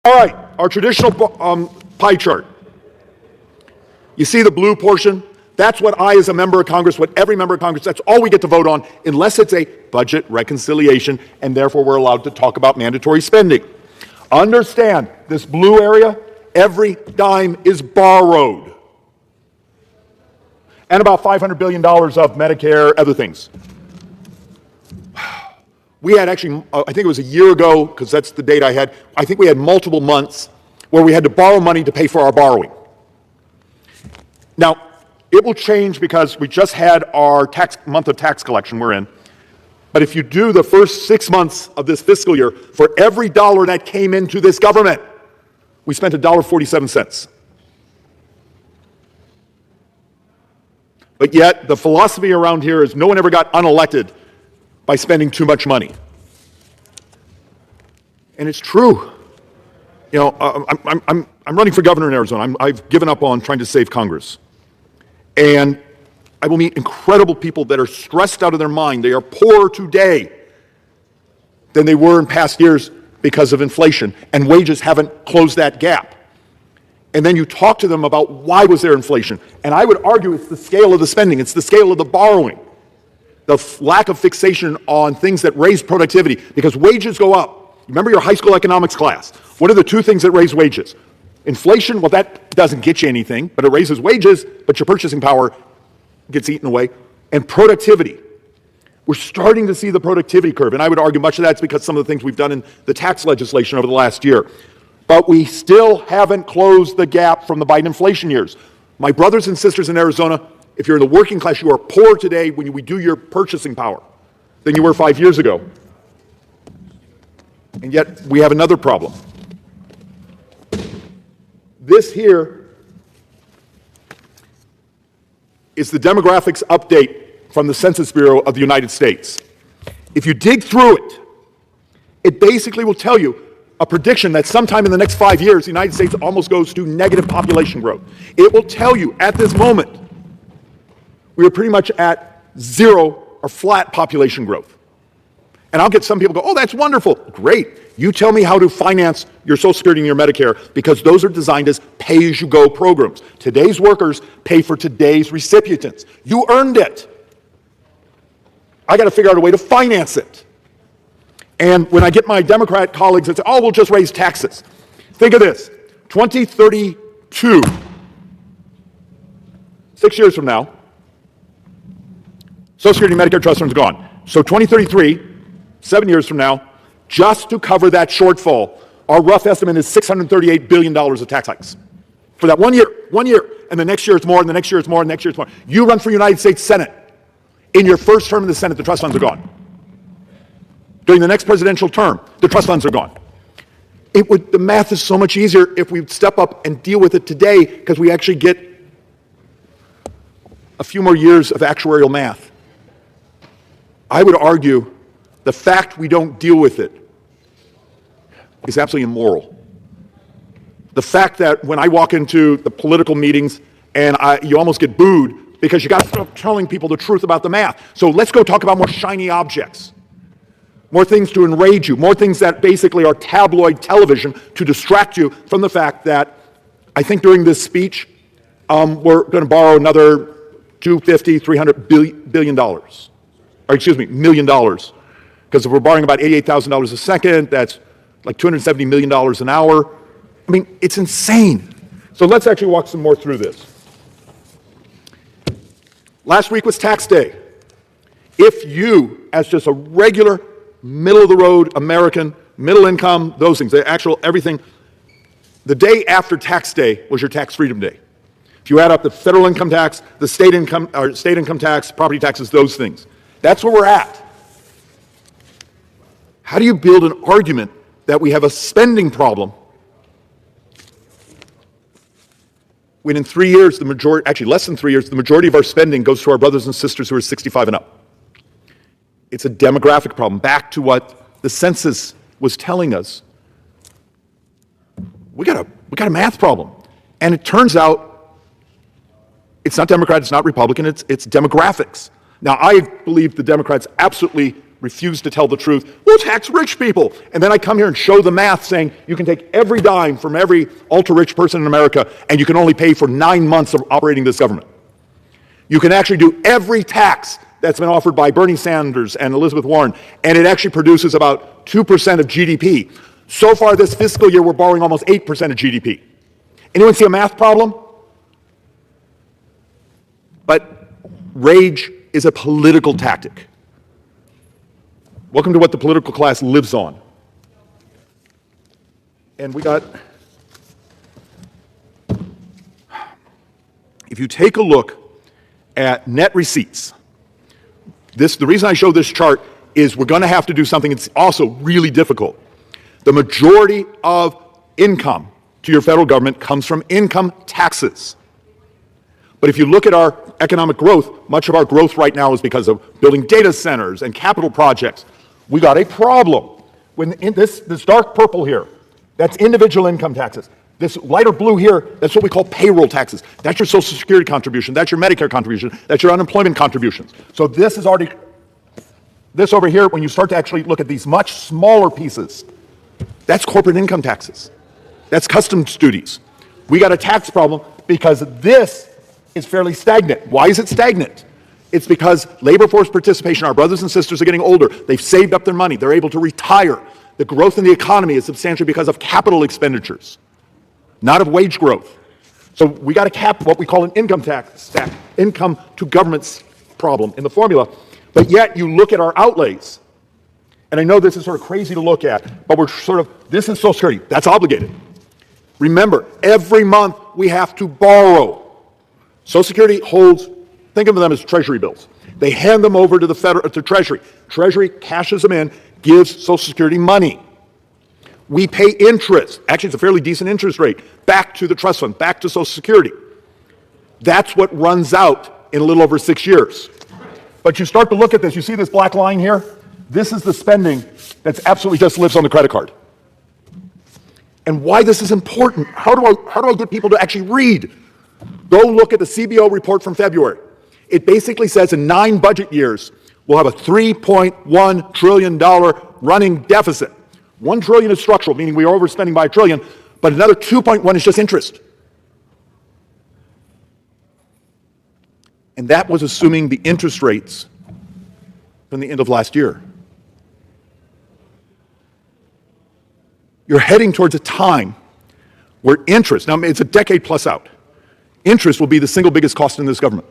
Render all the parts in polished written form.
All right, our traditional pie chart. You see the blue portion? That's what I, as a member of Congress, what every member of Congress, that's all we get to vote on, unless it's a budget reconciliation, and therefore we're allowed to talk about mandatory spending. Understand, this blue area, every dime is borrowed. And about $500 billion of Medicare, other things. We had actually, I think it was a year ago, because that's the date I had, I think we had multiple months where we had to borrow money to pay for our borrowing. Now, it will change because we just had our month of tax collection we're in. But if you do the first 6 months of this fiscal year, for every dollar that came into this government, we spent $1.47. But yet, the philosophy around here is no one ever got unelected by spending too much money. And it's true. You know, I'm running for governor in Arizona. I've given up on trying to save Congress. And I will meet incredible people that are stressed out of their mind. They are poorer today than they were in past years because of inflation, and wages haven't closed that gap. And then you talk to them about why was there inflation. And I would argue it's the scale of the spending, it's the scale of the borrowing, the lack of fixation on things that raise productivity, because wages go up. Remember your high school economics class. What are the two things that raise wages? Inflation, well, that doesn't get you anything, but it raises wages, but your purchasing power gets eaten away. And productivity. We're starting to see the productivity curve, and I would argue much of that's because some of the things we've done in the tax legislation over the last year. But we still haven't closed the gap from the Biden inflation years. My brothers and sisters in Arizona, if you're in the working class, you are poorer today when we do your purchasing power than you were 5 years ago. And yet we have another problem. This here is the demographics update from the Census Bureau of the United States. If you dig through it, it basically will tell you a prediction that sometime in the next 5 years, the United States almost goes to negative population growth. It will tell you at this moment, we are pretty much at zero or flat population growth. And I'll get some people go, oh, that's wonderful. Great. You tell me how to finance your Social Security and your Medicare, because those are designed as pay-as-you-go programs. Today's workers pay for today's recipients. You earned it. I got to figure out a way to finance it. And when I get my Democrat colleagues that say, oh, we'll just raise taxes. Think of this, 2032, 6 years from now, Social Security and Medicare trust funds are gone. So 2033, 7 years from now, just to cover that shortfall, our rough estimate is $638 billion of tax hikes. For that 1 year, and the next year it's more, and the next year it's more, and the next year it's more. You run for United States Senate. In your first term in the Senate, the trust funds are gone. During the next presidential term, the trust funds are gone. The math is so much easier if we step up and deal with it today, because we actually get a few more years of actuarial math. I would argue the fact we don't deal with it is absolutely immoral. The fact that when I walk into the political meetings and you almost get booed because you got to stop telling people the truth about the math. So let's go talk about more shiny objects, more things to enrage you, more things that basically are tabloid television to distract you from the fact that I think during this speech we're going to borrow another $250–300 billion, or excuse me, $1 million. Because if we're borrowing about $88,000 a second, that's like $270 million an hour. I mean, it's insane. So let's actually walk some more through this. Last week was tax day. If you, as just a regular, middle-of-the-road American, middle income, those things, the actual everything, the day after tax day was your tax freedom day. If you add up the federal income tax, the state income tax, property taxes, those things. That's where we're at. How do you build an argument that we have a spending problem when in 3 years, the majority, actually less than 3 years, the majority of our spending goes to our brothers and sisters who are 65 and up? It's a demographic problem. Back to what the census was telling us. We got a math problem. And it turns out it's not Democrat, it's not Republican, it's demographics. Now, I believe the Democrats absolutely refuse to tell the truth. We'll tax rich people. And then I come here and show the math saying you can take every dime from every ultra-rich person in America and you can only pay for 9 months of operating this government. You can actually do every tax that's been offered by Bernie Sanders and Elizabeth Warren, and it actually produces about 2% of GDP. So far this fiscal year, we're borrowing almost 8% of GDP. Anyone see a math problem? But rage is a political tactic. Welcome to what the political class lives on. And if you take a look at net receipts, the reason I show this chart is we're going to have to do something that's also really difficult. The majority of income to your federal government comes from income taxes. But if you look at our economic growth, much of our growth right now is because of building data centers and capital projects. We got a problem. When this dark purple here, that's individual income taxes. This lighter blue here, that's what we call payroll taxes. That's your Social Security contribution, that's your Medicare contribution, that's your unemployment contributions. So this over here, when you start to actually look at these much smaller pieces, that's corporate income taxes. That's customs duties. We got a tax problem because this is fairly stagnant. Why is it stagnant? It's because labor force participation, our brothers and sisters are getting older. They've saved up their money. They're able to retire. The growth in the economy is substantially because of capital expenditures, not of wage growth. So we got to cap what we call an income tax stack, income to government's problem in the formula. But yet you look at our outlays, and I know this is sort of crazy to look at, but this is Social Security, that's obligated. Remember, every month we have to borrow. Social Security holds, think of them as treasury bills. They hand them over to to Treasury. Treasury cashes them in, gives Social Security money. We pay interest, actually it's a fairly decent interest rate, back to the trust fund, back to Social Security. That's what runs out in a little over 6 years. But you start to look at this, you see this black line here? This is the spending that's absolutely just lives on the credit card. And why this is important, how do I get people to actually read? Go look at the CBO report from February. It basically says in 9 budget years, we'll have a $3.1 trillion running deficit. 1 trillion is structural, meaning we are overspending by $1 trillion, but another 2.1 is just interest. And that was assuming the interest rates from the end of last year. You're heading towards a time where interest, now it's a decade plus out, interest will be the single biggest cost in this government.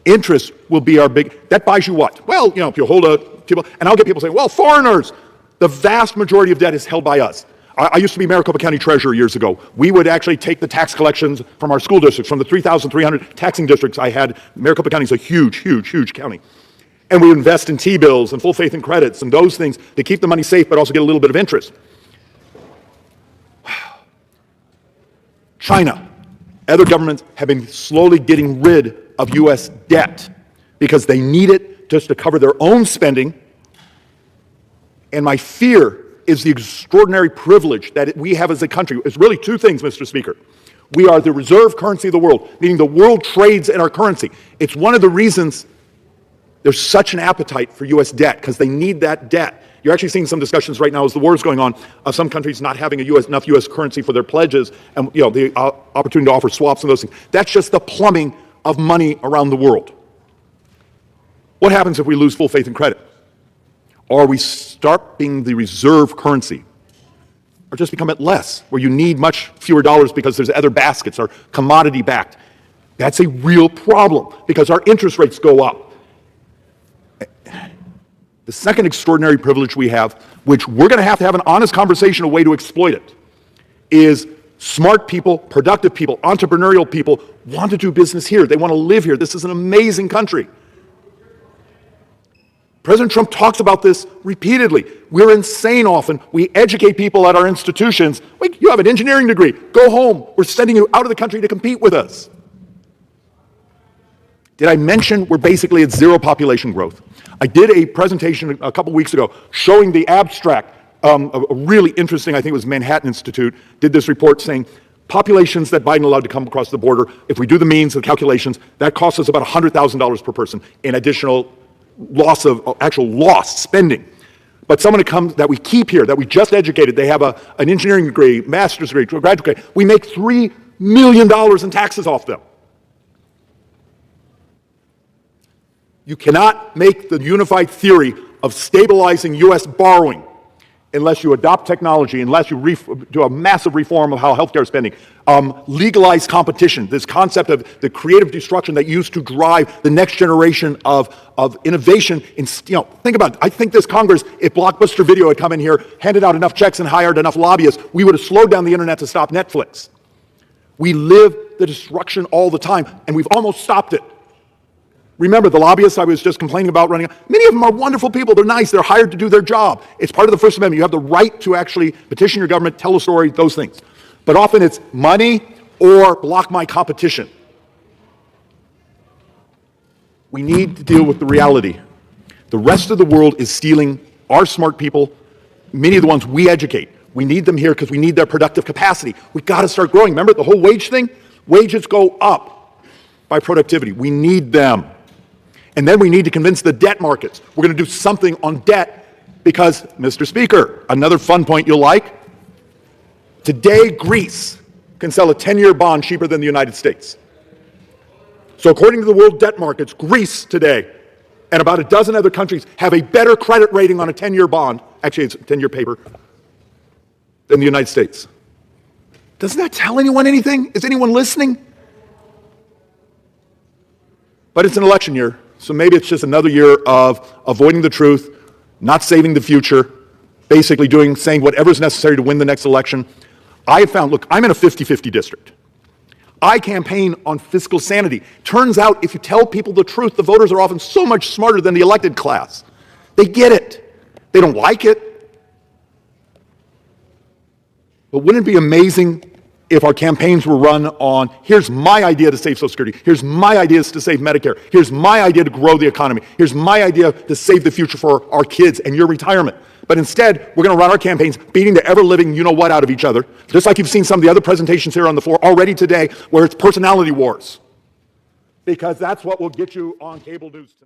Interest will be our that buys you what? Well, if you hold people, and I'll get people saying, well, foreigners, the vast majority of debt is held by us. I used to be Maricopa County Treasurer years ago. We would actually take the tax collections from our school districts, from the 3,300 taxing districts I had. Maricopa County is a huge, huge, huge county. And we invest in T-bills and full faith and credits and those things to keep the money safe but also get a little bit of interest. China, other governments have been slowly getting rid of U.S. debt because they need it just to cover their own spending. And my fear is the extraordinary privilege that we have as a country. It's really 2 things, Mr. Speaker. We are the reserve currency of the world, meaning the world trades in our currency. It's one of the reasons there's such an appetite for U.S. debt, because they need that debt. You're actually seeing some discussions right now as the war is going on of some countries not having enough U.S. currency for their pledges and the opportunity to offer swaps and those things. That's just the plumbing of money around the world. What happens if we lose full faith and credit? Or we start being the reserve currency, or just become at less, where you need much fewer dollars because there's other baskets or commodity backed. That's a real problem because our interest rates go up. The second extraordinary privilege we have, which we're going to have an honest conversation, a way to exploit it, is smart people, productive people, entrepreneurial people want to do business here. They want to live here. This is an amazing country. President Trump talks about this repeatedly. We're insane often. We educate people at our institutions. Wait, you have an engineering degree. Go home. We're sending you out of the country to compete with us. Did I mention we're basically at 0 population growth? I did a presentation a couple weeks ago showing the abstract, a really interesting, I think it was Manhattan Institute, did this report saying populations that Biden allowed to come across the border, if we do the means, the calculations, that costs us about $100,000 per person in additional actual lost spending. But someone that we keep here, that we just educated, they have an engineering degree, master's degree, graduate degree, we make $3 million in taxes off them. You cannot make the unified theory of stabilizing U.S. borrowing unless you adopt technology, unless you do a massive reform of how healthcare is spending, legalize competition, this concept of the creative destruction that used to drive the next generation of innovation. Think about it. I think this Congress, if Blockbuster Video had come in here, handed out enough checks and hired enough lobbyists, we would have slowed down the internet to stop Netflix. We live the destruction all the time, and we've almost stopped it. Remember, the lobbyists I was just complaining about running, many of them are wonderful people. They're nice. They're hired to do their job. It's part of the First Amendment. You have the right to actually petition your government, tell a story, those things. But often it's money or block my competition. We need to deal with the reality. The rest of the world is stealing our smart people, many of the ones we educate. We need them here because we need their productive capacity. We've got to start growing. Remember the whole wage thing? Wages go up by productivity. We need them. And then we need to convince the debt markets. We're going to do something on debt because, Mr. Speaker, another fun point you'll like. Today, Greece can sell a 10-year bond cheaper than the United States. So according to the world debt markets, Greece today and about a dozen other countries have a better credit rating on a 10-year bond, actually it's a 10-year paper, than the United States. Doesn't that tell anyone anything? Is anyone listening? But it's an election year. So maybe it's just another year of avoiding the truth, not saving the future, basically saying whatever's necessary to win the next election. I have found, look, I'm in a 50-50 district. I campaign on fiscal sanity. Turns out if you tell people the truth, the voters are often so much smarter than the elected class. They get it. They don't like it. But wouldn't it be amazing if our campaigns were run on, here's my idea to save Social Security, here's my ideas to save Medicare, here's my idea to grow the economy, here's my idea to save the future for our kids and your retirement. But instead, we're going to run our campaigns beating the ever-living you-know-what out of each other, just like you've seen some of the other presentations here on the floor already today, where it's personality wars. Because that's what will get you on cable news tonight.